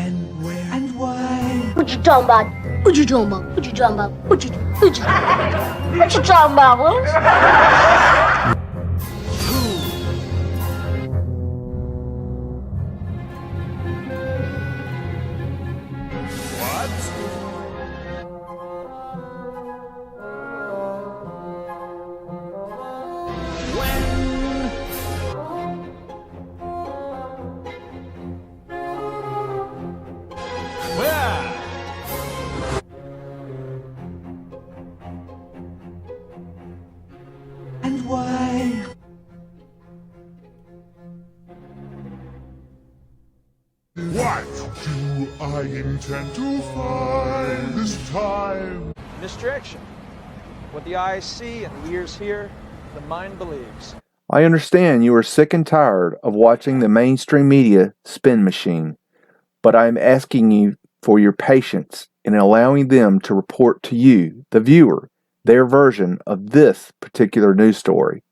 when, where, and why. What you talking about? What you talking about? What you talking about? What you talking about, Willis? And why? What do I intend to find this time? Misdirection. What the eyes see and the ears hear, the mind believes. I understand you are sick and tired of watching the mainstream media spin machine, but I am asking you for your patience in allowing them to report to you, the viewer, their version of this particular news story.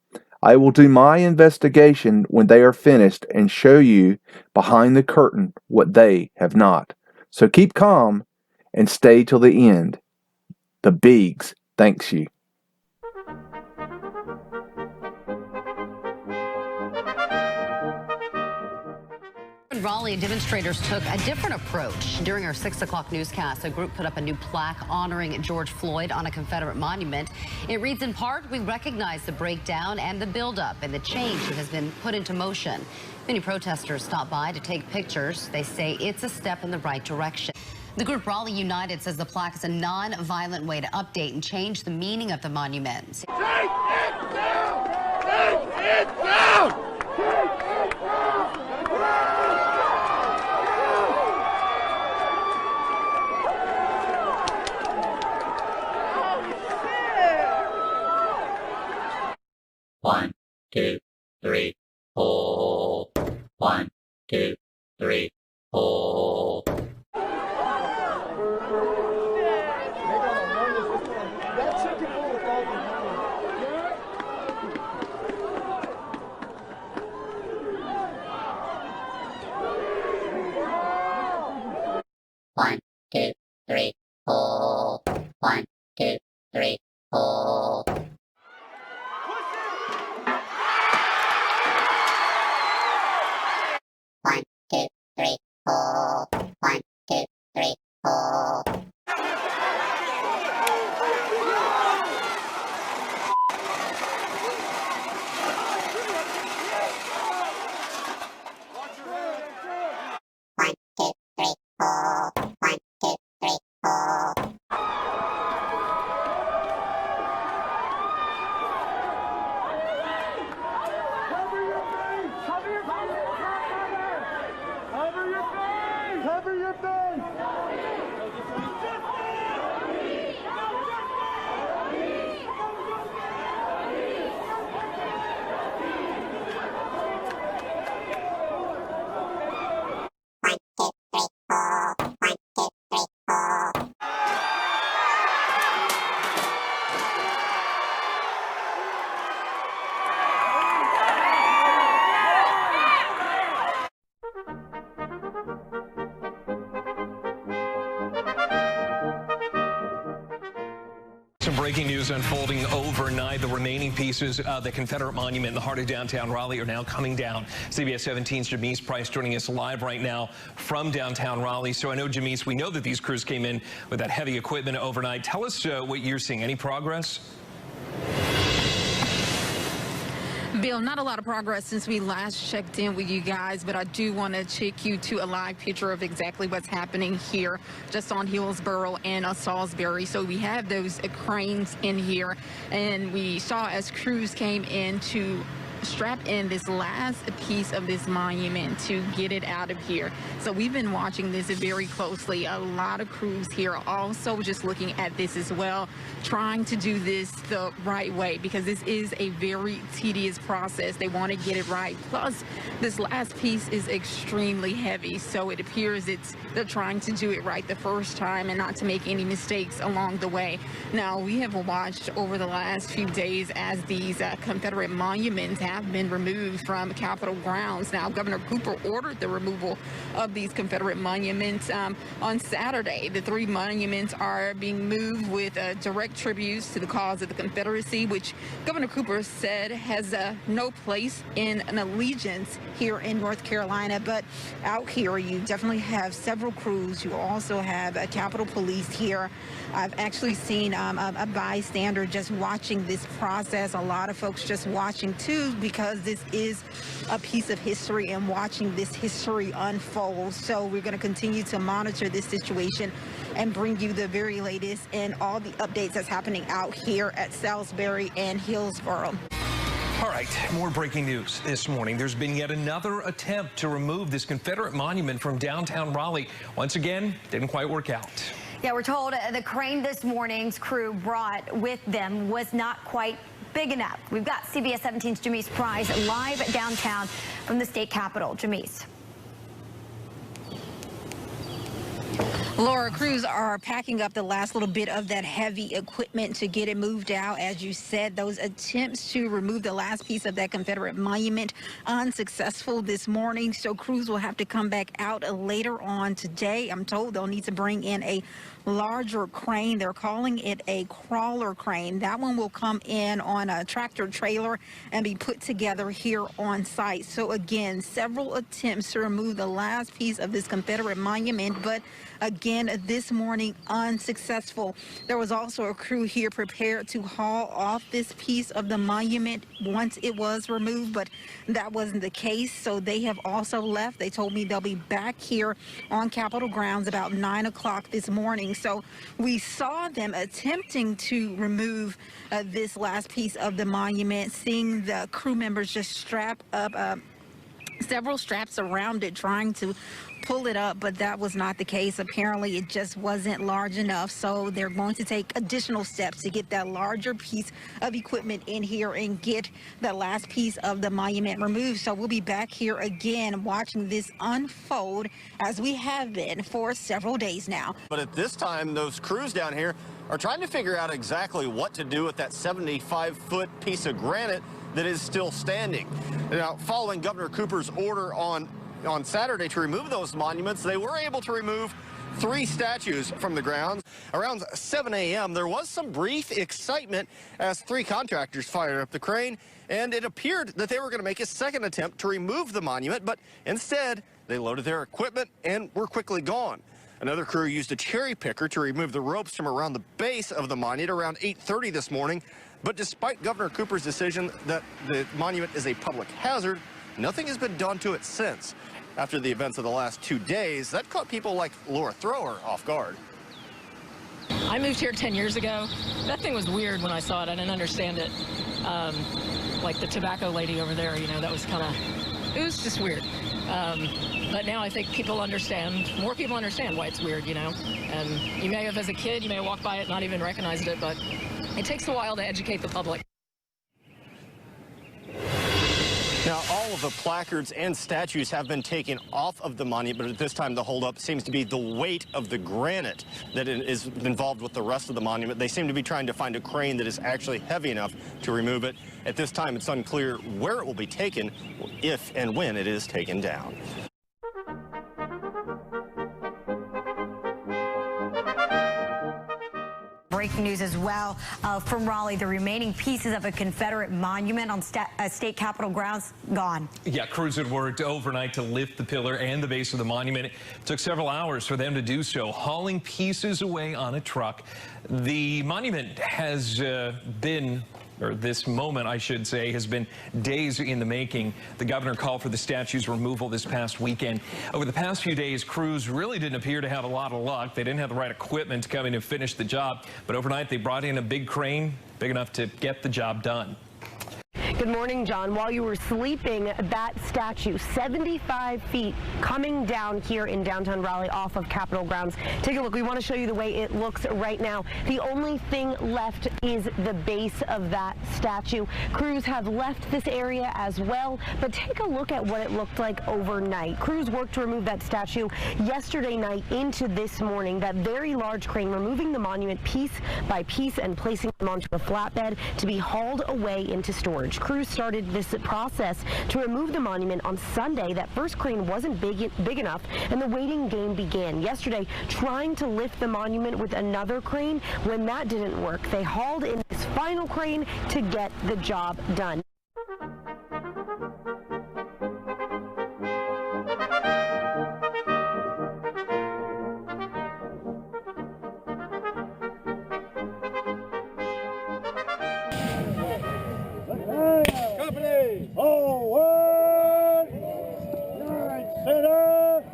I will do my investigation when they are finished and show you behind the curtain what they have not. So keep calm and stay till the end. The Beags thanks you. In Raleigh, demonstrators took a different approach. During our 6 o'clock newscast, a group put up a new plaque honoring George Floyd on a Confederate monument. It reads in part, "We recognize the breakdown and the buildup and the change that has been put into motion." Many protesters stopped by to take pictures. They say it's a step in the right direction. The group Raleigh United says the plaque is a non-violent way to update and change the meaning of the monument. Take it down! Take it down! Take it down! One, two, three, four. 1, 2, 3, 4. One, two, three, four. 1, 2, 3, 4. One, two, three, four. 1, 2, 3, 4. One, two, three, four. 1, 2, 3, 4. Cover your face! Some breaking news unfolding overnight. The remaining pieces of the Confederate Monument in the heart of downtown Raleigh are now coming down. CBS 17's Jamise Price joining us live right now from downtown Raleigh. So I know, Jamise, we know that these crews came in with that heavy equipment overnight. Tell us what you're seeing. Any progress? Bill, not a lot of progress since we last checked in with you guys, but I do want to take you to a live picture of exactly what's happening here just on Hillsborough and Salisbury. So we have those cranes in here, and we saw as crews came in to strap in this last piece of this monument to get it out of here. So we've been watching this very closely. A lot of crews here also just looking at this as well, trying to do this the right way, because this is a very tedious process. They want to get it right. Plus, this last piece is extremely heavy, so it appears they're trying to do it right the first time and not to make any mistakes along the way. Now, we have watched over the last few days as these Confederate monuments have been removed from Capitol grounds. Now, Governor Cooper ordered the removal of these Confederate monuments on Saturday. The 3 monuments are being moved with direct tributes to the cause of the Confederacy, which Governor Cooper said has no place in an allegiance here in North Carolina. But out here, you definitely have several crews. You also have Capitol Police here. I've actually seen a bystander just watching this process. A lot of folks just watching too, because this is a piece of history and watching this history unfold. So we're going to continue to monitor this situation and bring you the very latest and all the updates that's happening out here at Salisbury and Hillsborough. All right, more breaking news this morning. There's been yet another attempt to remove this Confederate monument from downtown Raleigh. Once again, didn't quite work out. Yeah, we're told the crane this morning's crew brought with them was not quite big enough. We've got CBS 17's Jamise Price live downtown from the state capitol. Jamise. Laura, crews are packing up the last little bit of that heavy equipment to get it moved out. As you said, those attempts to remove the last piece of that Confederate monument unsuccessful this morning. So crews will have to come back out later on today. I'm told they'll need to bring in a larger crane. They're calling it a crawler crane. That one will come in on a tractor trailer and be put together here on site. So again, several attempts to remove the last piece of this Confederate monument, but again, this morning unsuccessful. There was also a crew here prepared to haul off this piece of the monument once it was removed, but that wasn't the case. So they have also left. They told me they'll be back here on Capitol grounds about 9 o'clock this morning. So we saw them attempting to remove this last piece of the monument, seeing the crew members just strap up several straps around it, trying to pull it up, but that was not the case. Apparently, it just wasn't large enough, so they're going to take additional steps to get that larger piece of equipment in here and get the last piece of the monument removed. So we'll be back here again watching this unfold, as we have been for several days now. But at this time, those crews down here are trying to figure out exactly what to do with that 75-foot piece of granite that is still standing. Now, following Governor Cooper's order on Saturday to remove those monuments, they were able to remove 3 statues from the grounds. Around 7 a.m., there was some brief excitement as 3 contractors fired up the crane, and it appeared that they were going to make a second attempt to remove the monument, but instead, they loaded their equipment and were quickly gone. Another crew used a cherry picker to remove the ropes from around the base of the monument around 8:30 this morning. But despite Governor Cooper's decision that the monument is a public hazard, nothing has been done to it since. After the events of the last 2 days, that caught people like Laura Thrower off guard. I moved here 10 years ago. That thing was weird when I saw it. I didn't understand it. Like the tobacco lady over there, you know, that was kind of, it was just weird. But now I think people understand, more people understand why it's weird, you know. And you may have, as a kid, you may have walked by it, not even recognized it, but it takes a while to educate the public. Now, all of the placards and statues have been taken off of the monument, but at this time the holdup seems to be the weight of the granite that is involved with the rest of the monument. They seem to be trying to find a crane that is actually heavy enough to remove it. At this time, it's unclear where it will be taken, if and when it is taken down. Breaking news as well from Raleigh. The remaining pieces of a Confederate monument on state capitol grounds gone. Yeah, crews had worked overnight to lift the pillar and the base of the monument. It took several hours for them to do so, hauling pieces away on a truck. The monument has been, or this moment, I should say, has been days in the making. The governor called for the statue's removal this past weekend. Over the past few days, crews really didn't appear to have a lot of luck. They didn't have the right equipment to come in and finish the job. But overnight, they brought in a big crane, big enough to get the job done. Good morning, John. While you were sleeping, that statue, 75 feet, coming down here in downtown Raleigh off of Capitol grounds. Take a look. We want to show you the way it looks right now. The only thing left is the base of that statue. Crews have left this area as well, but take a look at what it looked like overnight. Crews worked to remove that statue yesterday night into this morning. That very large crane removing the monument piece by piece and placing them onto a flatbed to be hauled away into storage. crews started this process to remove the monument on Sunday, that first crane wasn't big enough, and the waiting game began. Yesterday, trying to lift the monument with another crane. When that didn't work, they hauled in this final crane to get the job done. Company, forward! Right, center!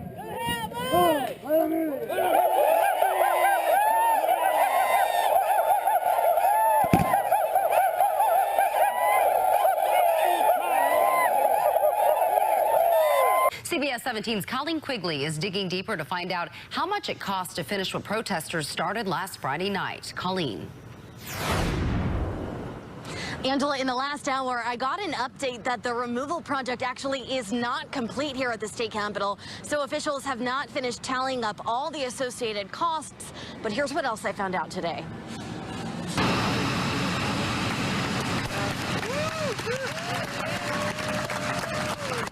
CBS 17's Colleen Quigley is digging deeper to find out how much it cost to finish what protesters started last Friday night. Colleen. Angela, in the last hour, I got an update that the removal project actually is not complete here at the state capitol. So officials have not finished tallying up all the associated costs. But here's what else I found out today.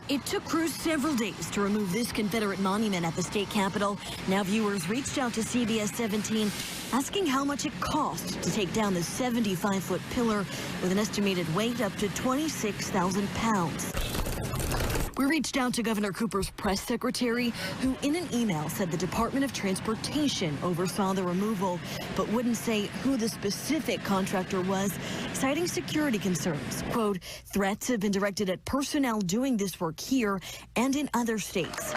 It took crews several days to remove this Confederate monument at the state capitol. Now viewers reached out to CBS 17 asking how much it cost to take down the 75-foot pillar with an estimated weight up to 26,000 pounds. We reached out to Governor Cooper's press secretary, who in an email said the Department of Transportation oversaw the removal, but wouldn't say who the specific contractor was, citing security concerns. Quote, threats have been directed at personnel doing this work here and in other states.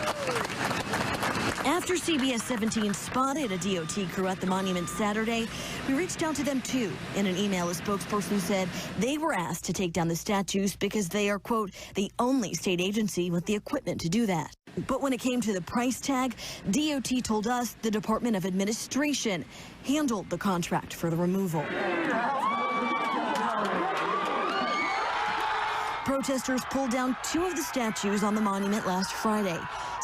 After CBS 17 spotted a DOT crew at the monument Saturday, we reached out to them too. In an email, a spokesperson said they were asked to take down the statues because they are, quote, the only state agency with the equipment to do that. But when it came to the price tag, DOT told us the Department of Administration handled the contract for the removal. Protesters pulled down 2 of the statues on the monument last Friday.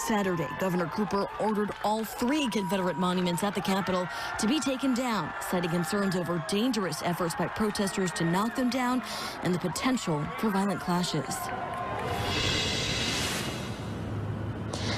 Saturday, Governor Cooper ordered all 3 Confederate monuments at the Capitol to be taken down, citing concerns over dangerous efforts by protesters to knock them down and the potential for violent clashes.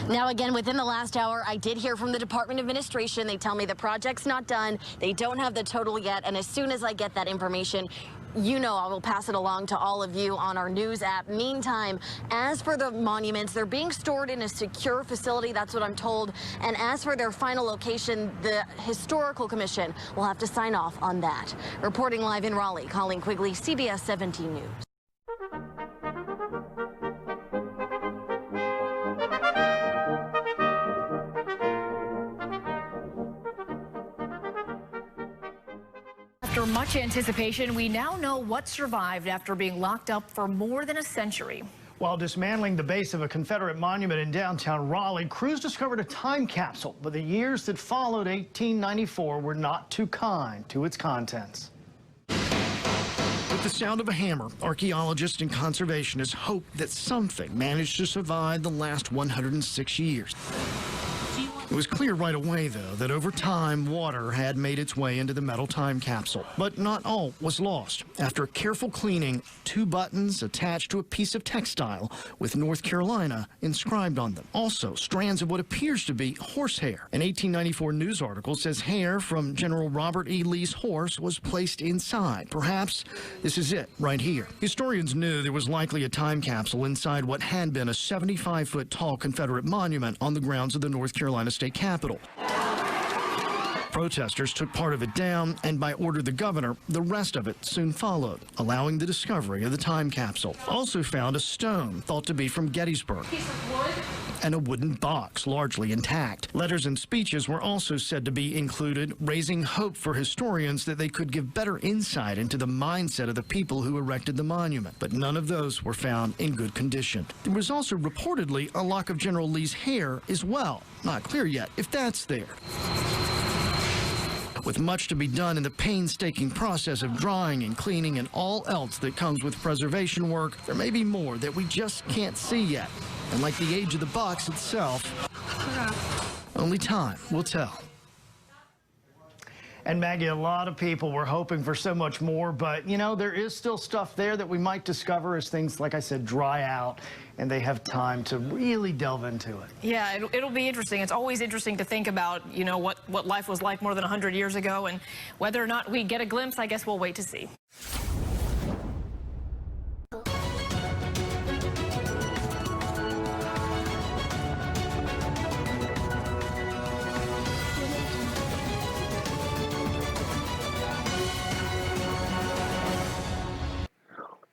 Now, again, within the last hour, I did hear from the Department of Administration. They tell me the project's not done. They don't have the total yet. And as soon as I get that information, you know I will pass it along to all of you on our news app. Meantime, as for the monuments, they're being stored in a secure facility. That's what I'm told. And as for their final location, the Historical Commission will have to sign off on that. Reporting live in Raleigh, Colleen Quigley, CBS 17 News. After much anticipation, we now know what survived after being locked up for more than a century. While dismantling the base of a Confederate monument in downtown Raleigh, crews discovered a time capsule, but the years that followed 1894 were not too kind to its contents. With the sound of a hammer, archaeologists and conservationists hope that something managed to survive the last 106 years. It was clear right away, though, that over time, water had made its way into the metal time capsule. But not all was lost. After careful cleaning, 2 buttons attached to a piece of textile with North Carolina inscribed on them. Also, strands of what appears to be horsehair. An 1894 news article says hair from General Robert E. Lee's horse was placed inside. Perhaps this is it right here. Historians knew there was likely a time capsule inside what had been a 75-foot tall Confederate monument on the grounds of the North Carolina State Capitol. Protesters took part of it down, and by order of the governor, the rest of it soon followed, allowing the discovery of the time capsule. Also found a stone thought to be from Gettysburg and a wooden box largely intact. Letters and speeches were also said to be included, raising hope for historians that they could give better insight into the mindset of the people who erected the monument. But none of those were found in good condition. There was also reportedly a lock of General Lee's hair as well. Not clear yet if that's there. With much to be done in the painstaking process of drying and cleaning and all else that comes with preservation work, there may be more that we just can't see yet. And like the age of the box itself, only time will tell. And Maggie, a lot of people were hoping for so much more, but you know, there is still stuff there that we might discover as things, like I said, dry out and they have time to really delve into it. Yeah, it'll be interesting. It's always interesting to think about, you know, what life was like more than 100 years ago, and whether or not we get a glimpse, I guess we'll wait to see.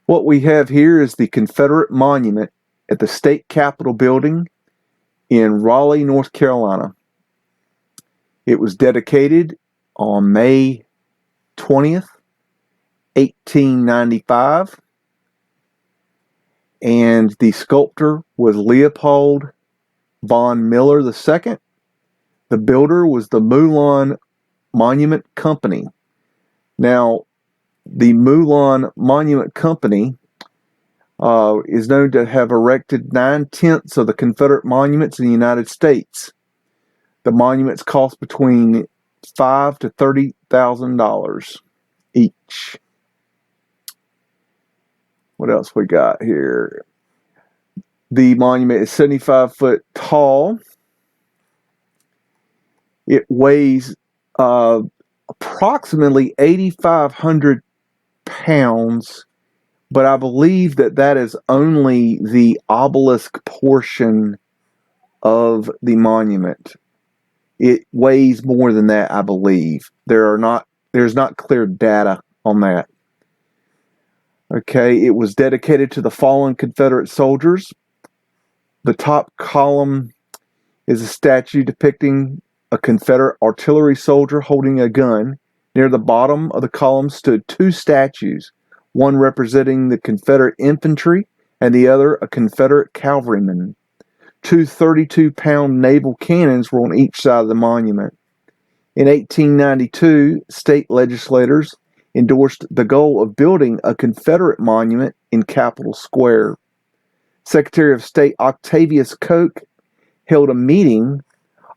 What we have here is the Confederate Monument at the State Capitol building in Raleigh, North Carolina. It was dedicated on May 20th, 1895, and the sculptor was Leopold von Miller II. The builder was the Moulin Monument Company. Now, the Moulin Monument Company is known to have erected 9/10 of the Confederate monuments in the United States. The monuments cost between $5,000 to $30,000 each. What else we got here? The monument is 75 foot tall. It weighs approximately 8,500 pounds, but I believe that is only the obelisk portion of the monument. It weighs more than that, I believe. There's not clear data on that. Okay, it was dedicated to the fallen Confederate soldiers. The top column is a statue depicting a Confederate artillery soldier holding a gun. Near the bottom of the column stood two statues, one representing the Confederate infantry and the other a Confederate cavalryman. Two 32-pound naval cannons were on each side of the monument. In 1892, state legislators endorsed the goal of building a Confederate monument in Capitol Square. Secretary of State Octavius Koch held a meeting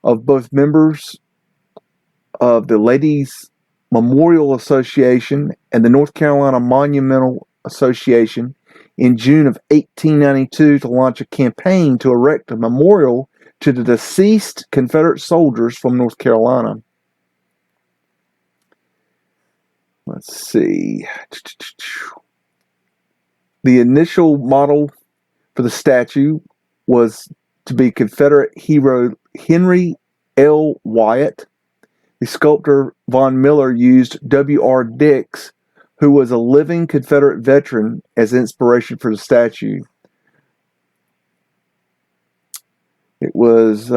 of both members of the Ladies Memorial Association and the North Carolina Monumental Association in June of 1892 to launch a campaign to erect a memorial to the deceased Confederate soldiers from North Carolina. Let's see. The initial model for the statue was to be Confederate hero Henry L. Wyatt. The sculptor Von Miller used W.R. Dix, who was a living Confederate veteran, as inspiration for the statue. It was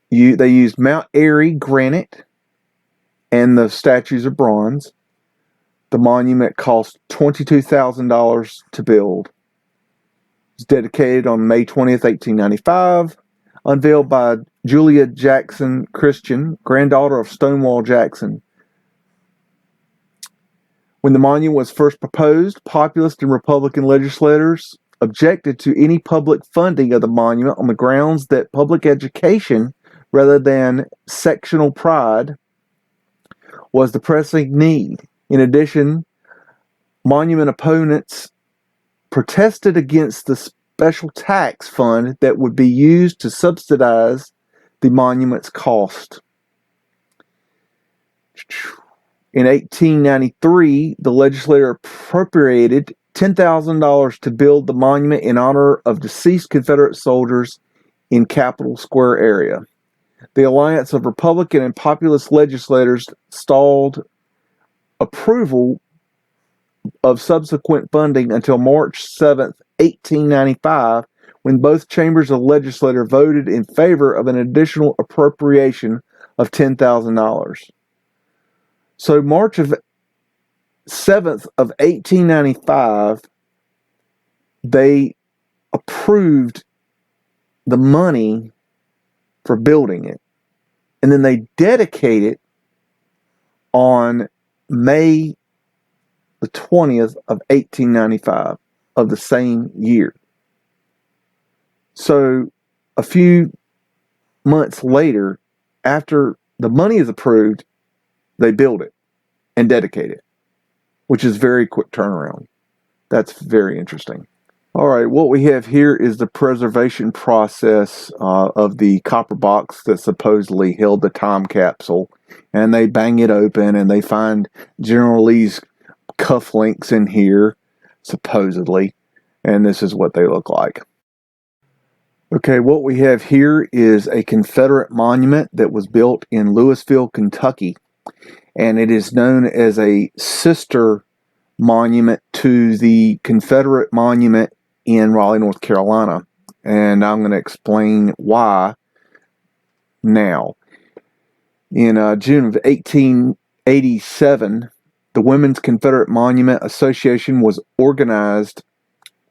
they used Mount Airy granite, and the statues are bronze. The monument cost $22,000 to build. It was dedicated on May 20th, 1895, unveiled by Julia Jackson Christian, granddaughter of Stonewall Jackson. When the monument was first proposed, populist and Republican legislators objected to any public funding of the monument on the grounds that public education, rather than sectional pride, was the pressing need. In addition, monument opponents protested against the special tax fund that would be used to subsidize the monument's cost. In 1893, the legislature appropriated $10,000 to build the monument in honor of deceased Confederate soldiers in Capitol Square area. The alliance of Republican and populist legislators stalled approval of subsequent funding until March 7th, 1895, when both chambers of the legislature voted in favor of an additional appropriation of $10,000. So March 7th of 1895, they approved the money for building it. And then they dedicate it on May the 20th of 1895 of the same year. So a few months later, after the money is approved, they build it and dedicate it, which is very quick turnaround. That's very interesting. All right, what we have here is the preservation process of the copper box that supposedly held the time capsule. And they bang it open and they find General Lee's cufflinks in here, supposedly. And this is what they look like. Okay, what we have here is a Confederate monument that was built in Louisville, Kentucky. And it is known as a sister monument to the Confederate Monument in Raleigh, North Carolina. And I'm going to explain why now. In June of 1887, the Women's Confederate Monument Association was organized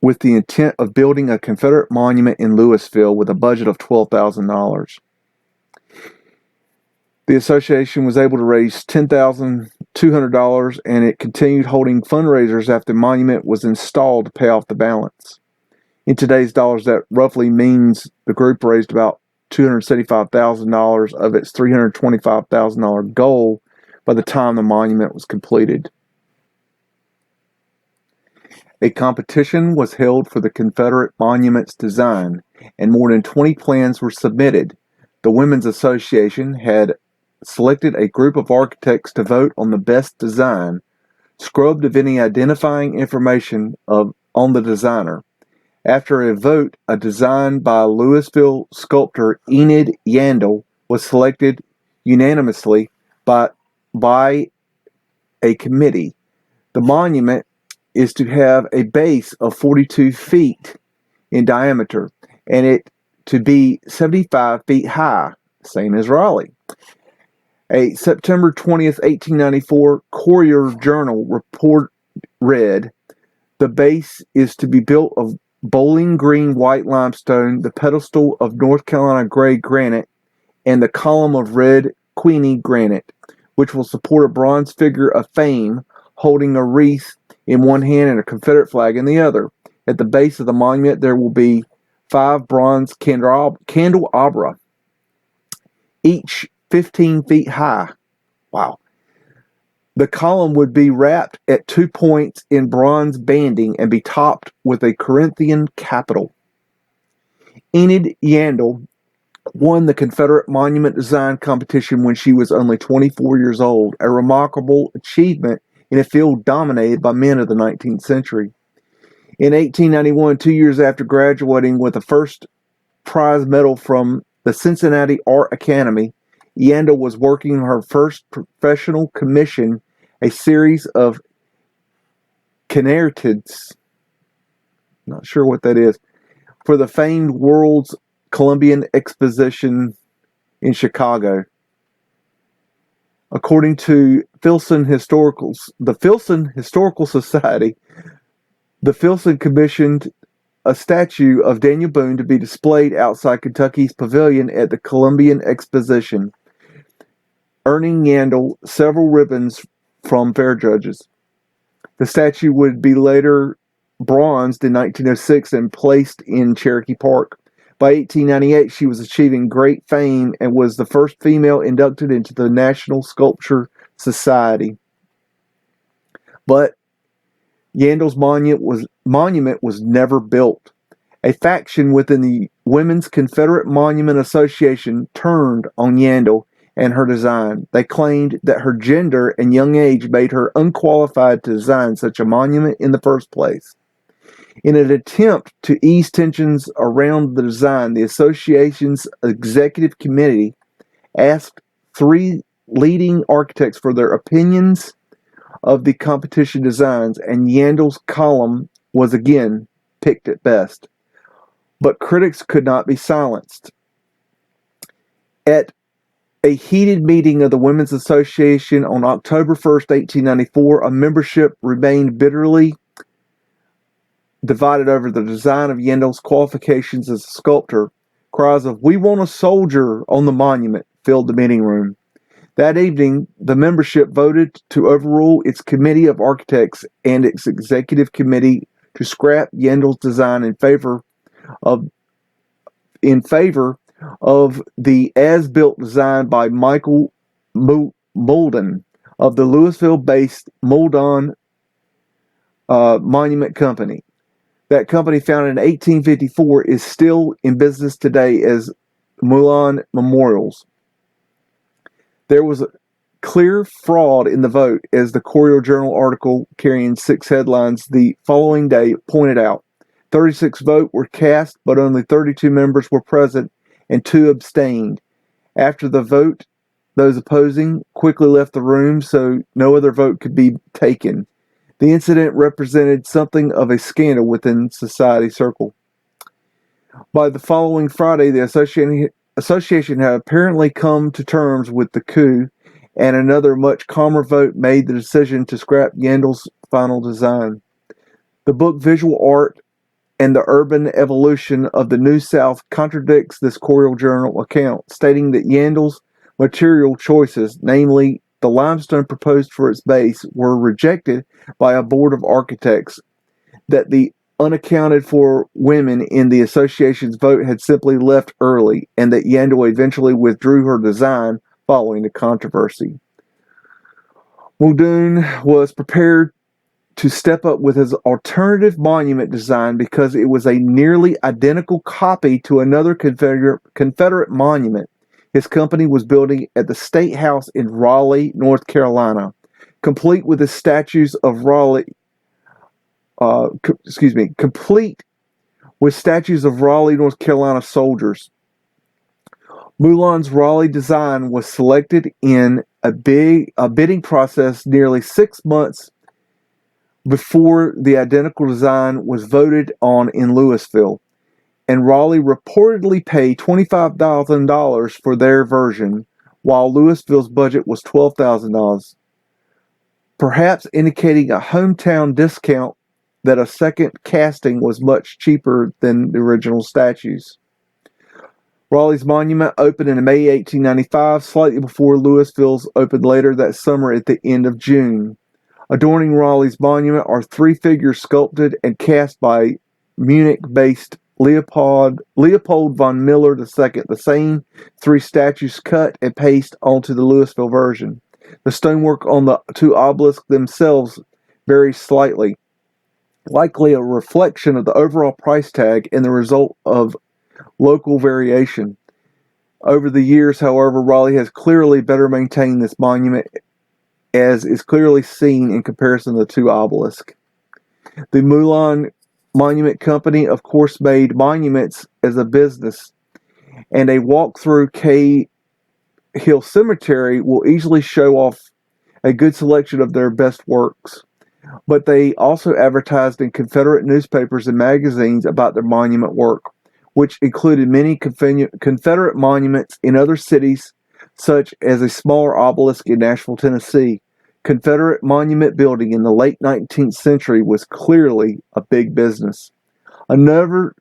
with the intent of building a Confederate monument in Louisville with a budget of $12,000. The association was able to raise $10,200, and it continued holding fundraisers after the monument was installed to pay off the balance. In today's dollars, that roughly means the group raised about $275,000 of its $325,000 goal by the time the monument was completed. A competition was held for the Confederate Monument's design, and more than 20 plans were submitted. The Women's Association had selected a group of architects to vote on the best design, scrubbed of any identifying information on the designer. After a vote, a design by Louisville sculptor Enid Yandel was selected unanimously by a committee. The monument is to have a base of 42 feet in diameter and it to be 75 feet high, same as Raleigh. A September 20th, 1894 Courier Journal report read, "The base is to be built of Bowling Green white limestone, the pedestal of North Carolina gray granite, and the column of red Queenie granite, which will support a bronze figure of Fame holding a wreath in one hand and a Confederate flag in the other. At the base of the monument there will be 5 bronze candelabra, each 15 feet high." Wow. The column would be wrapped at 2 points in bronze banding and be topped with a Corinthian capital. Enid Yandel won the Confederate Monument Design Competition when she was only 24 years old, a remarkable achievement in a field dominated by men of the 19th century. In 1891, 2 years after graduating with the first prize medal from the Cincinnati Art Academy, Yandel was working on her first professional commission, a series of canartids, not sure what that is, for the famed World's Columbian Exposition in Chicago. According to the Filson Historical Society, the Filson commissioned a statue of Daniel Boone to be displayed outside Kentucky's pavilion at the Columbian Exposition, earning Yandel several ribbons from fair judges. The statue would be later bronzed in 1906 and placed in Cherokee Park. By 1898, she was achieving great fame and was the first female inducted into the National Sculpture Society. But Yandel's monument was never built. A faction within the Women's Confederate Monument Association turned on Yandel and her design. They claimed that her gender and young age made her unqualified to design such a monument in the first place. In an attempt to ease tensions around the design, the association's executive committee asked 3 leading architects for their opinions of the competition designs, and Yandel's column was again picked at best. But critics could not be silenced. At a heated meeting of the Women's Association on October 1st, 1894, a membership remained bitterly divided over the design of Yandel's qualifications as a sculptor. Cries of "We want a soldier" on the monument filled the meeting room. That evening, the membership voted to overrule its committee of architects and its executive committee to scrap Yandel's design in favor of the as-built design by Michael Molden, of the Louisville-based Moldon Monument Company. That company, founded in 1854, is still in business today as Moulin Memorials. There was a clear fraud in the vote, as the Courier-Journal article carrying 6 headlines the following day pointed out. 36 votes were cast, but only 32 members were present and 2 abstained. After the vote, those opposing quickly left the room so no other vote could be taken. The incident represented something of a scandal within society circle. By the following Friday, the association had apparently come to terms with the coup, and another much calmer vote made the decision to scrap Yandel's final design. The book Visual Art and the Urban Evolution of the New South contradicts this Courier-Journal account, stating that Yandel's material choices, namely the limestone proposed for its base, were rejected by a board of architects, that the unaccounted for women in the association's vote had simply left early, and that Yandel eventually withdrew her design following the controversy. Muldoon was prepared to step up with his alternative monument design because it was a nearly identical copy to another Confederate monument his company was building at the State House in Raleigh, North Carolina, complete with the statues of Raleigh. Complete with statues of Raleigh, North Carolina soldiers. Moulin's Raleigh design was selected in a bidding process nearly 6 months before the identical design was voted on in Louisville, and Raleigh reportedly paid $25,000 for their version, while Louisville's budget was $12,000, perhaps indicating a hometown discount that a second casting was much cheaper than the original statues. Raleigh's monument opened in May 1895, slightly before Louisville's opened later that summer at the end of June. Adorning Raleigh's monument are 3 figures sculpted and cast by Munich-based Leopold von Miller II, the same 3 statues cut and pasted onto the Louisville version. The stonework on the 2 obelisks themselves varies slightly, likely a reflection of the overall price tag and the result of local variation. Over the years, however, Raleigh has clearly better maintained this monument, as is clearly seen in comparison to the 2 obelisks. The Moulin Monument Company, of course, made monuments as a business, and a walk through Cay Hill Cemetery will easily show off a good selection of their best works. But they also advertised in Confederate newspapers and magazines about their monument work, which included many Confederate monuments in other cities, such as a smaller obelisk in Nashville, Tennessee. Confederate monument building in the late 19th century was clearly a big business. Another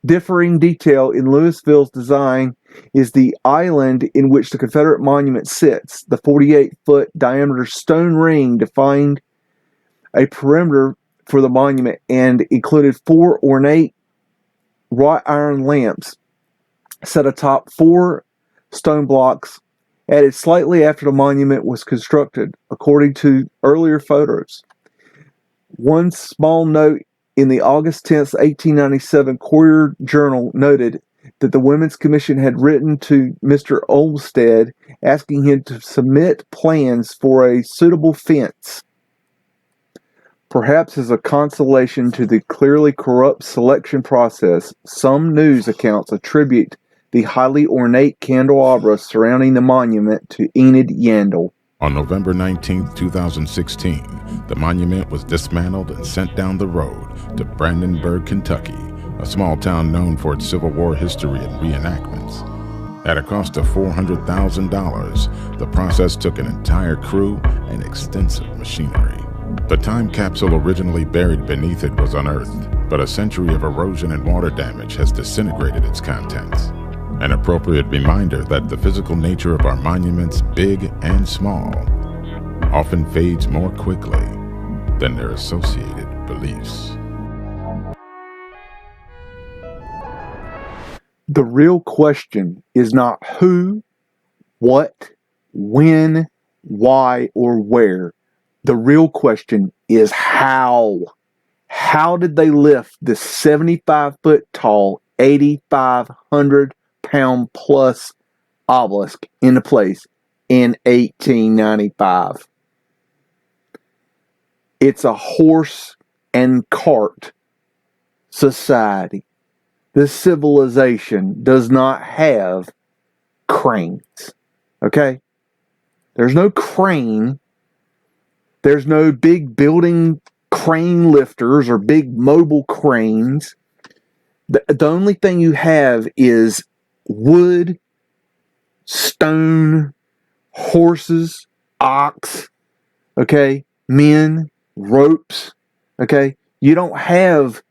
differing detail in Louisville's design is the island in which the Confederate monument sits. The 48-foot diameter stone ring defined a perimeter for the monument and included 4 ornate wrought iron lamps set atop 4 stone blocks, added slightly after the monument was constructed, according to earlier photos. One small note in the August 10, 1897 Courier-Journal noted that the Women's Commission had written to Mr. Olmsted asking him to submit plans for a suitable fence. Perhaps as a consolation to the clearly corrupt selection process, some news accounts attribute the highly ornate candelabra surrounding the monument to Enid Yandel. On November 19, 2016, the monument was dismantled and sent down the road to Brandenburg, Kentucky, a small town known for its Civil War history and reenactments. At a cost of $400,000, the process took an entire crew and extensive machinery. The time capsule originally buried beneath it was unearthed, but a century of erosion and water damage has disintegrated its contents. An appropriate reminder that the physical nature of our monuments, big and small, often fades more quickly than their associated beliefs. The real question is not who, what, when, why, or where. The real question is how. How did they lift this 75-foot tall, 8,500-pound plus obelisk into place in 1895? It's a horse and cart society. This civilization does not have cranes. Okay? There's no crane. There's no big building crane lifters or big mobile cranes. The only thing you have is wood, stone, horses, ox, okay, men, ropes, okay? You don't have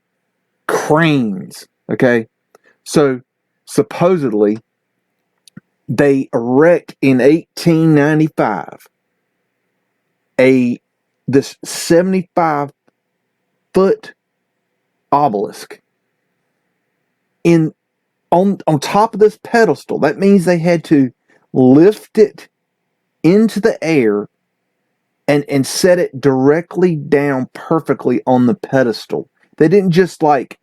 cranes, okay? So, supposedly, they erect in 1895 this 75-foot obelisk on top of this pedestal. That means they had to lift it into the air and set it directly down perfectly on the pedestal. They didn't just like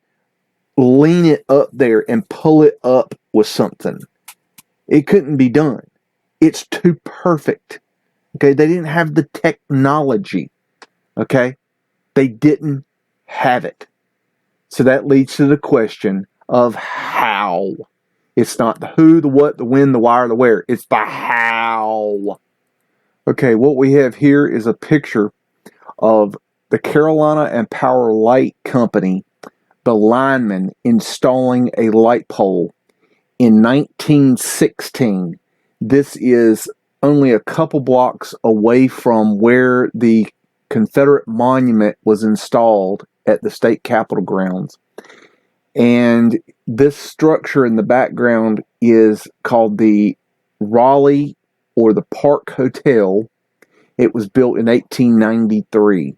lean it up there and pull it up with something. It couldn't be done. It's too perfect. Okay, they didn't have the technology. Okay, they didn't have it. So that leads to the question of how. It's not the who, the what, the when, the why, or the where. It's the how. Okay, what we have here is a picture of the Carolina and Power Light Company, the linemen installing a light pole in 1916. This is only a couple blocks away from where the Confederate Monument was installed at the state capitol grounds. And this structure in the background is called the Raleigh or the Park Hotel. It was built in 1893.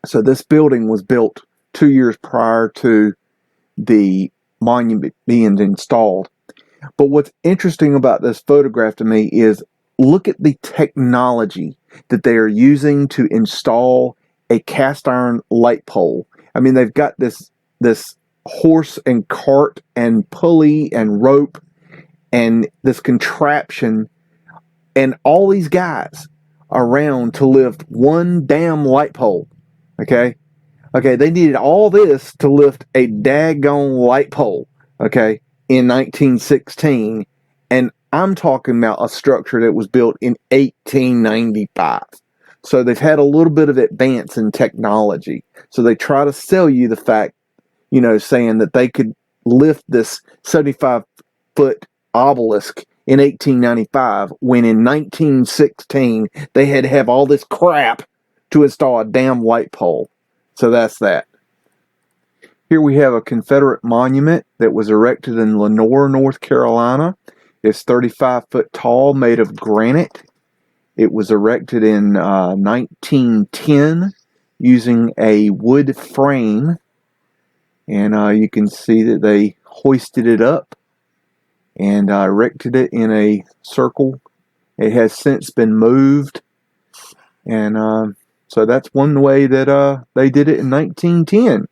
So this building was built 2 years prior to the monument being installed. But what's interesting about this photograph to me is look at the technology that they are using to install a cast iron light pole. I mean, they've got this horse and cart and pulley and rope and this contraption and all these guys around to lift one damn light pole. Okay, they needed all this to lift a daggone light pole, okay, in 1916, and I'm talking about a structure that was built in 1895. So they've had a little bit of advance in technology. So they try to sell you the fact, saying that they could lift this 75-foot obelisk in 1895, when in 1916 they had to have all this crap to install a damn light pole. So that's that. Here we have a Confederate monument that was erected in Lenoir, North Carolina. It's 35 foot tall, made of granite. It was erected in 1910 using a wood frame. And you can see that they hoisted it up and erected it in a circle. It has since been moved. And so that's one way that they did it in 1910.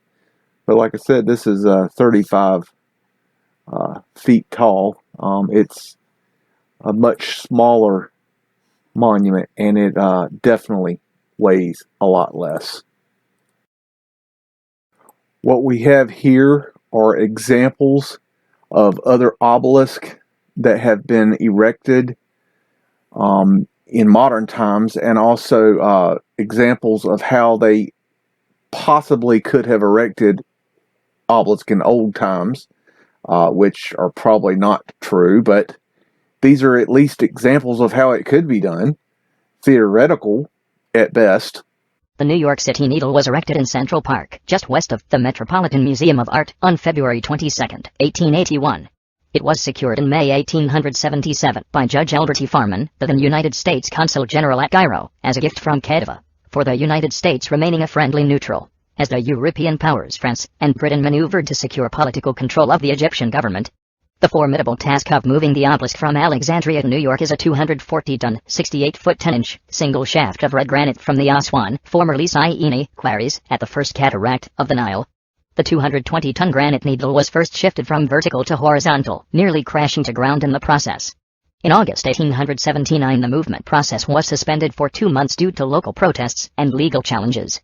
But like I said, this is 35 feet tall. It's a much smaller monument, and it definitely weighs a lot less. What we have here are examples of other obelisks that have been erected in modern times, and also examples of how they possibly could have erected obelisks in old times, which are probably not true, but these are at least examples of how it could be done. Theoretical at best. The New York City Needle was erected in Central Park, just west of the Metropolitan Museum of Art, on February 22, 1881. It was secured in May 1877 by Judge Albert E. Farman, the then United States Consul General at Cairo, as a gift from Canada, for the United States remaining a friendly neutral. As the European powers France and Britain maneuvered to secure political control of the Egyptian government, The formidable task of moving the obelisk from Alexandria to New York is a 240-ton, 68-foot 10-inch, single shaft of red granite from the Aswan, formerly Syene, quarries at the first cataract of the Nile. The 220-ton granite needle was first shifted from vertical to horizontal, nearly crashing to ground in the process. In August 1879 the movement process was suspended for 2 months due to local protests and legal challenges.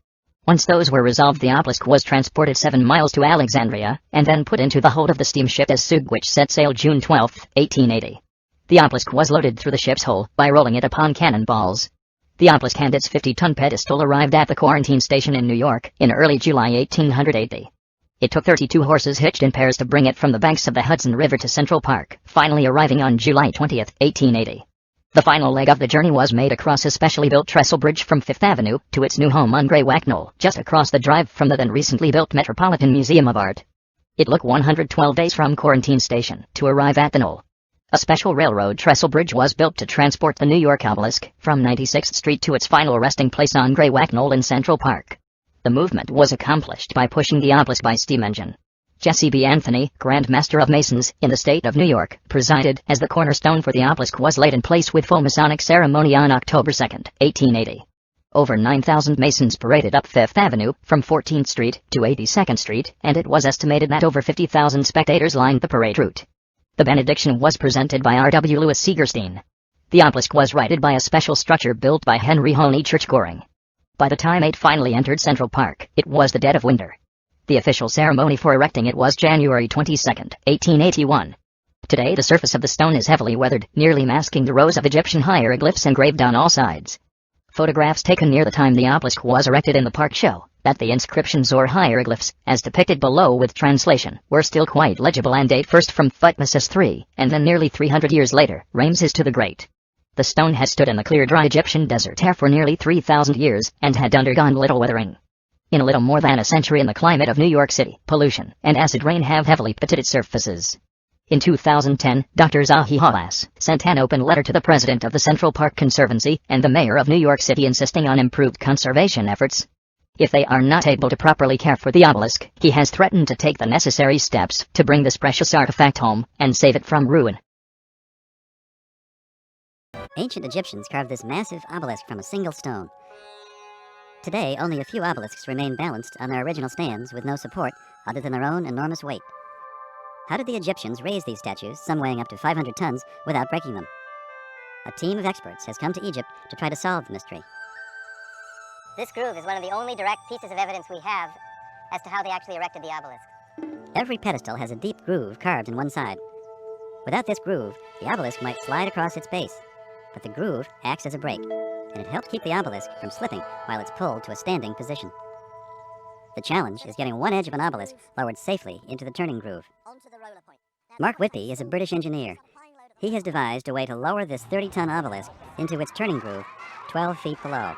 Once those were resolved, the obelisk was transported 7 miles to Alexandria, and then put into the hold of the steamship Esug, which set sail June 12, 1880. The obelisk was loaded through the ship's hull by rolling it upon cannonballs. The obelisk and its 50-ton pedestal arrived at the quarantine station in New York in early July 1880. It took 32 horses hitched in pairs to bring it from the banks of the Hudson River to Central Park, finally arriving on July 20, 1880. The final leg of the journey was made across a specially built trestle bridge from Fifth Avenue to its new home on Greywacke Knoll, just across the drive from the then recently built Metropolitan Museum of Art. It took 112 days from Quarantine Station to arrive at the knoll. A special railroad trestle bridge was built to transport the New York obelisk from 96th Street to its final resting place on Greywacke Knoll in Central Park. The movement was accomplished by pushing the obelisk by steam engine. Jesse B. Anthony, Grand Master of Masons in the state of New York, presided as the cornerstone for the obelisk was laid in place with full Masonic ceremony on October 2, 1880. Over 9,000 Masons paraded up Fifth Avenue from 14th Street to 82nd Street, and it was estimated that over 50,000 spectators lined the parade route. The benediction was presented by R.W. Lewis Segerstein. The obelisk was righted by a special structure built by Henry Honey Church-Goring. By the time it finally entered Central Park, it was the dead of winter. The official ceremony for erecting it was January 22, 1881. Today the surface of the stone is heavily weathered, nearly masking the rows of Egyptian hieroglyphs engraved on all sides. Photographs taken near the time the obelisk was erected in the park show that the inscriptions or hieroglyphs, as depicted below with translation, were still quite legible and date first from Thutmose III, and then nearly 300 years later, Ramses II the Great. The stone has stood in the clear dry Egyptian desert air for nearly 3,000 years, and had undergone little weathering. In a little more than a century in the climate of New York City, pollution and acid rain have heavily pitted its surfaces. In 2010, Dr. Zahi Hawass sent an open letter to the president of the Central Park Conservancy and the mayor of New York City insisting on improved conservation efforts. If they are not able to properly care for the obelisk, he has threatened to take the necessary steps to bring this precious artifact home and save it from ruin. Ancient Egyptians carved this massive obelisk from a single stone. Today, only a few obelisks remain balanced on their original stands with no support other than their own enormous weight. How did the Egyptians raise these statues, some weighing up to 500 tons, without breaking them? A team of experts has come to Egypt to try to solve the mystery. This groove is one of the only direct pieces of evidence we have as to how they actually erected the obelisk. Every pedestal has a deep groove carved in one side. Without this groove, the obelisk might slide across its base, but the groove acts as a brake, and it helps keep the obelisk from slipping while it's pulled to a standing position. The challenge is getting one edge of an obelisk lowered safely into the turning groove. Mark Whitby is a British engineer. He has devised a way to lower this 30-ton obelisk into its turning groove 12 feet below.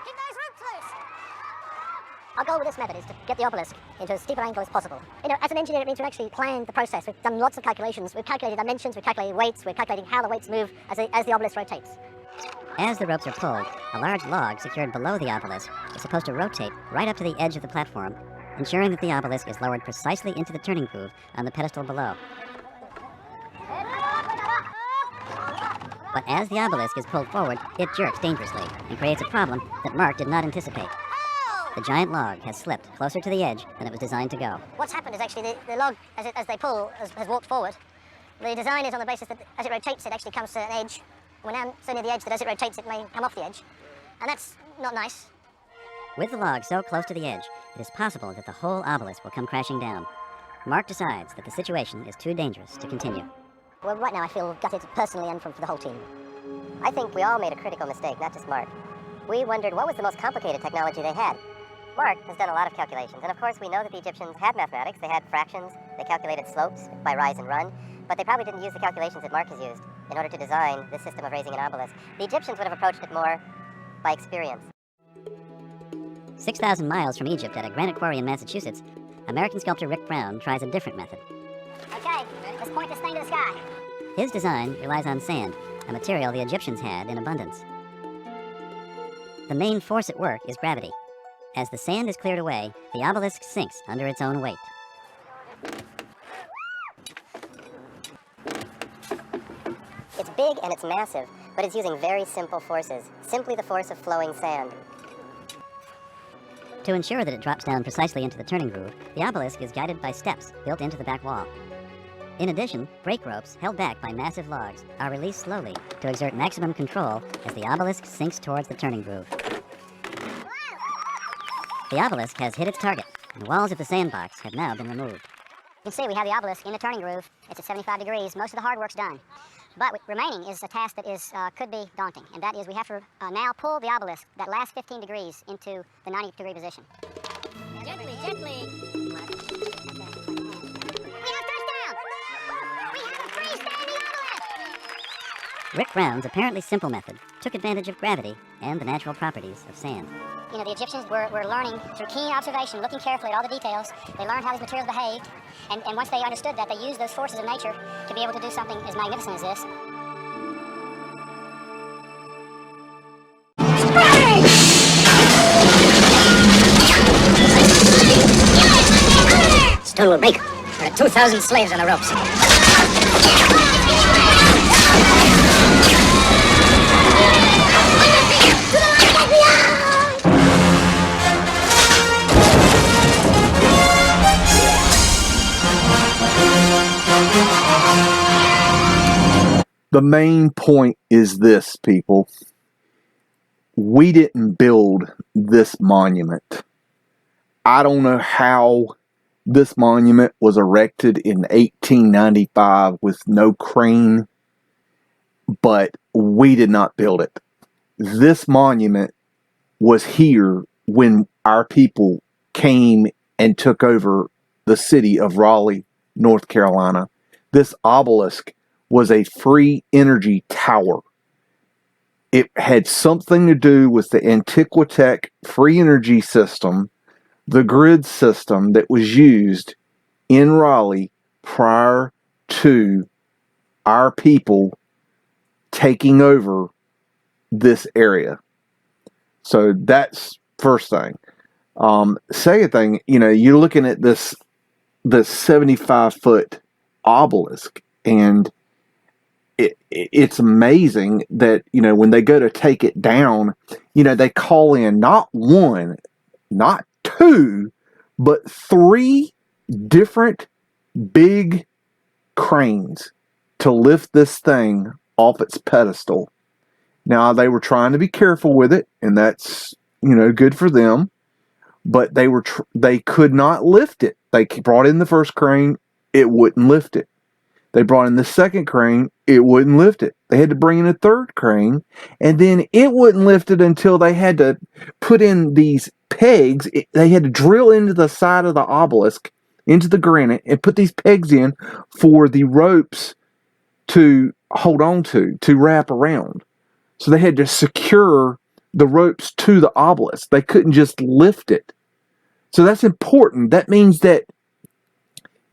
Our goal with this method is to get the obelisk into as steep an angle as possible. You know, as an engineer, it means we've actually planned the process. We've done lots of calculations. We've calculated dimensions, we've calculated weights, we're calculating how the weights move as the obelisk rotates. As the ropes are pulled, a large log secured below the obelisk is supposed to rotate right up to the edge of the platform, ensuring that the obelisk is lowered precisely into the turning groove on the pedestal below. But as the obelisk is pulled forward, it jerks dangerously and creates a problem that Mark did not anticipate. The giant log has slipped closer to the edge than it was designed to go. What's happened is actually the log, as they pull, has walked forward. The design is on the basis that as it rotates, it actually comes to an edge. We're now so near the edge that as it rotates, it may come off the edge. And that's not nice. With the log so close to the edge, it is possible that the whole obelisk will come crashing down. Mark decides that the situation is too dangerous to continue. Well, right now I feel gutted personally and for the whole team. I think we all made a critical mistake, not just Mark. We wondered what was the most complicated technology they had. Mark has done a lot of calculations, and of course we know that the Egyptians had mathematics, they had fractions, they calculated slopes by rise and run, but they probably didn't use the calculations that Mark has used in order to design this system of raising an obelisk. The Egyptians would have approached it more by experience. 6,000 miles from Egypt at a granite quarry in Massachusetts, American sculptor Rick Brown tries a different method. Okay, let's point this thing to the sky. His design relies on sand, a material the Egyptians had in abundance. The main force at work is gravity. As the sand is cleared away, the obelisk sinks under its own weight. big and it's massive, but it's using very simple forces. Simply the force of flowing sand. To ensure that it drops down precisely into the turning groove, the obelisk is guided by steps built into the back wall. In addition, brake ropes, held back by massive logs, are released slowly to exert maximum control as the obelisk sinks towards the turning groove. The obelisk has hit its target, and the walls of the sandbox have now been removed. You can see we have the obelisk in the turning groove. It's at 75 degrees. Most of the hard work's done. But remaining is a task that could be daunting, and that is we have to now pull the obelisk that last 15 degrees into the 90-degree position. Gently, gently. We have touchdown! We have a freestanding obelisk! Rick Brown's apparently simple method took advantage of gravity and the natural properties of sand. You know, the Egyptians were learning through keen observation, looking carefully at all the details. They learned how these materials behaved, and once they understood that, they used those forces of nature to be able to do something as magnificent as this. Stone will break. There are 2,000 slaves on the ropes. The main point is this, people. We didn't build this monument. I don't know how this monument was erected in 1895 with no crane, but we did not build it. This monument was here when our people came and took over the city of Raleigh, North Carolina. This obelisk was a free energy tower. It had something to do with the Anti-quitech free energy system, the grid system that was used in Raleigh prior to our people taking over this area. So that's first thing. Second thing, you know, you're looking at this 75-foot obelisk, and it's amazing that, you know, when they go to take it down, you know, they call in not one, not two, but 3 different big cranes to lift this thing off its pedestal. Now, they were trying to be careful with it, and that's, you know, good for them, but they could not lift it. They brought in the first crane, it wouldn't lift it. They brought in the second crane, it wouldn't lift it. They had to bring in a third crane, and then it wouldn't lift it until they had to put in these pegs. They had to drill into the side of the obelisk, into the granite, and put these pegs in for the ropes to hold on to wrap around. So they had to secure the ropes to the obelisk. They couldn't just lift it. So that's important. That means that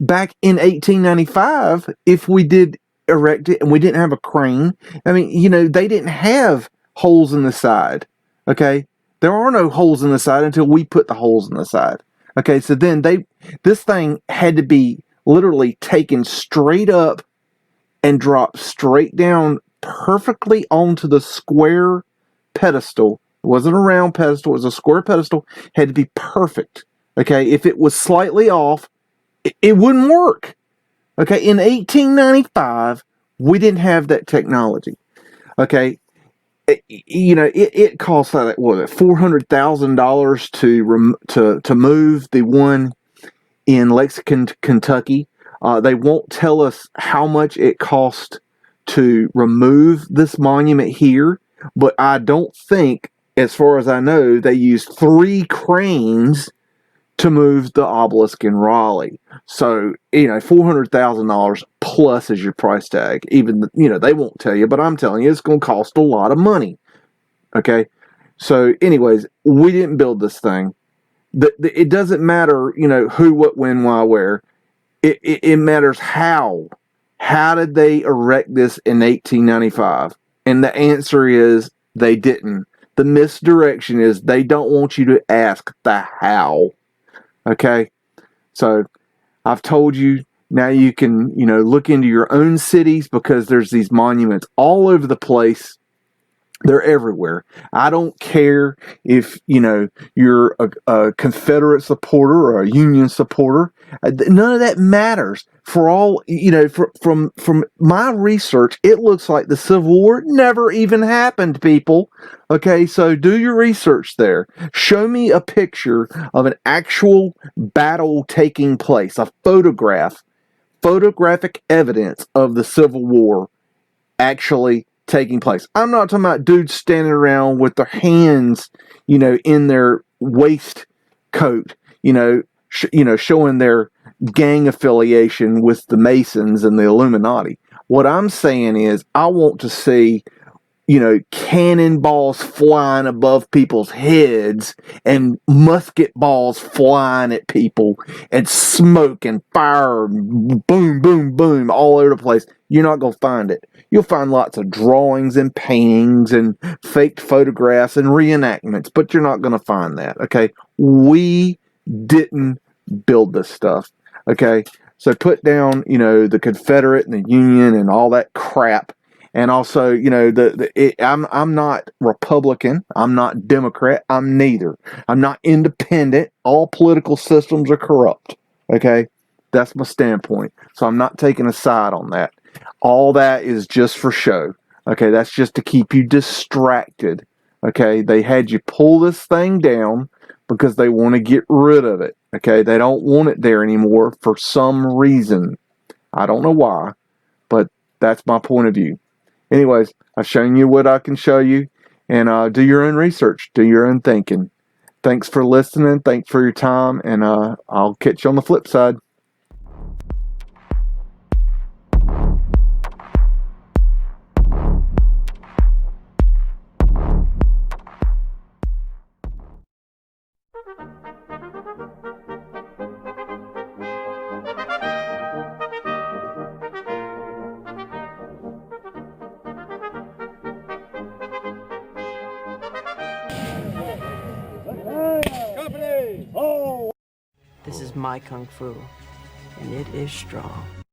back in 1895, if we did erect it and we didn't have a crane, I mean, you know, they didn't have holes in the side, okay? There are no holes in the side until we put the holes in the side, okay? So then this thing had to be literally taken straight up and dropped straight down perfectly onto the square pedestal. It wasn't a round pedestal, it was a square pedestal. It had to be perfect, okay? If it was slightly off, it wouldn't work. Okay, in 1895, we didn't have that technology. Okay, it cost like what, $400,000 to move the one in Lexington, Kentucky. They won't tell us how much it cost to remove this monument here, but I don't think, as far as I know, they used 3 cranes to move the obelisk in Raleigh. So, you know, $400,000 plus is your price tag. Even, you know, they won't tell you, but I'm telling you, it's going to cost a lot of money. Okay? So, anyways, we didn't build this thing. It doesn't matter, you know, who, what, when, why, where. It matters how. How did they erect this in 1895? And the answer is they didn't. The misdirection is they don't want you to ask the how. Okay, so I've told you Now you can, look into your own cities because there's these monuments all over the place. They're everywhere. I don't care if, you're a Confederate supporter or a Union supporter. None of that matters. For all, from my research, it looks like the Civil War never even happened, people. Okay, so do your research there. Show me a picture of an actual battle taking place, a photographic evidence of the Civil War actually taking place. I'm not talking about dudes standing around with their hands, in their waistcoat, showing their gang affiliation with the Masons and the Illuminati. What I'm saying is, I want to see, cannonballs flying above people's heads and musket balls flying at people and smoke and fire, and boom, boom, boom, all over the place. You're not going to find it. You'll find lots of drawings and paintings and faked photographs and reenactments, but you're not going to find that, okay? We didn't build this stuff, okay? So put down, the Confederate and the Union and all that crap. And also, I'm not Republican. I'm not Democrat. I'm neither. I'm not independent. All political systems are corrupt. Okay? That's my standpoint. So I'm not taking a side on that. All that is just for show. Okay? That's just to keep you distracted. Okay? They had you pull this thing down because they want to get rid of it. Okay? They don't want it there anymore for some reason. I don't know why, but that's my point of view. Anyways, I've shown you what I can show you, and do your own research, do your own thinking. Thanks for listening, thanks for your time, and I'll catch you on the flip side. This is my kung fu, and it is strong.